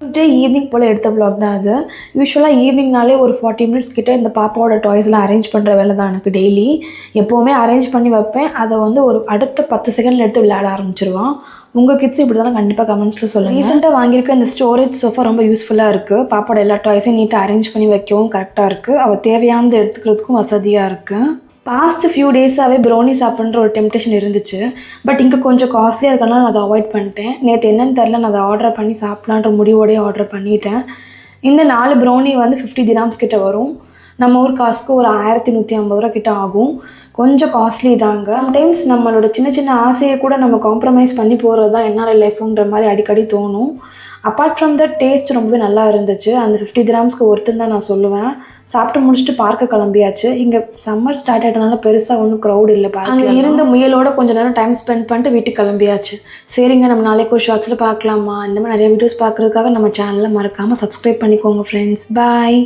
Day evening போல் எடுத்த vlog தான் அது. யூஸ்வலாக ஈவினிங்னாலே ஒரு 40 மினிட்ஸ் கிட்டே இந்த பாப்பாவோட டாய்ஸ்லாம் அரேஞ்ச் பண்ணுற வேலை தான் எனக்கு டெய்லி. எப்போவுமே அரேஞ்ச் பண்ணி வைப்பேன். அதை வந்து ஒரு அடுத்த 10 செகண்டில் எடுத்து விளையாட ஆரம்பிச்சிருவான். உங்கள் கிட்ஸும் இப்படி தானே கண்டிப்பாக கமெண்ட்ஸில் சொல்லுங்கள். ரீசெண்டாக வாங்கியிருக்க இந்த ஸ்டோரேஜ் சோஃபா ரொம்ப யூஸ்ஃபுல்லாக இருக்குது. பாப்பாவோட எல்லா டாய்ஸையும் நீட்டாக அரேஞ்ச் பண்ணி வைக்கவும் கரெக்டாக இருக்குது. அவள் தேவையானது எடுத்துக்கிறதுக்கும் வசதியாக இருக்குது. பாஸ்ட் ஃபியூ டேஸாகவே ப்ரௌனி சாப்பிட்ற ஒரு டெம்ப்டேஷன் இருந்துச்சு. பட் இங்கே கொஞ்சம் காஸ்ட்லியாக இருக்கனால நான் அதை அவாய்ட் பண்ணிட்டேன். நேற்று என்னென்னு தெரில, நான் அதை ஆர்டர் பண்ணி சாப்பிட்லான்ற முடிவோடையே ஆர்டர் பண்ணிட்டேன். இந்த 4 ப்ரௌனி வந்து 50 dirhams கிட்ட வரும். நம்ம ஊர் காசுக்கு ஒரு 1150 ரூபா கிட்ட ஆகும். கொஞ்சம் காஸ்ட்லி தாங்க. சம்டைம்ஸ் நம்மளோட சின்ன சின்ன ஆசையை கூட நம்ம காம்ப்ரமைஸ் பண்ணி போகிறது தான் என்ஆர்ஐ லைஃபுன்ற மாதிரி அடிக்கடி தோணும். அப்பார்ட் ஃப்ரம் த டேஸ்ட் ரொம்பவே நல்லா இருந்துச்சு. அந்த 50 dirhamsக்கு ஒருத்தன் தான் நான் சொல்லுவேன். சாப்பிட்டு முடிச்சுட்டு பார்க்க கிளம்பியாச்சு. இங்கே சம்மர் ஸ்டார்ட் ஆகிட்டனால பெருசாக ஒன்றும் க்ரௌட் இல்லை. அங்கே இருந்த முயலோட கொஞ்சம் நேரம் டைம் ஸ்பெண்ட் பண்ணிட்டு வீட்டுக்கு கிளம்பியாச்சு. சரிங்க, நம்ம நாளைக்கு ஒரு ஷார்ட்ஸில் பார்க்கலாமா? இந்த மாதிரி நிறைய வீடியோஸ் பார்க்குறதுக்காக நம்ம சேனலை மறக்காமல் சப்ஸ்கிரைப் பண்ணிக்கோங்க ஃப்ரெண்ட்ஸ். பாய்.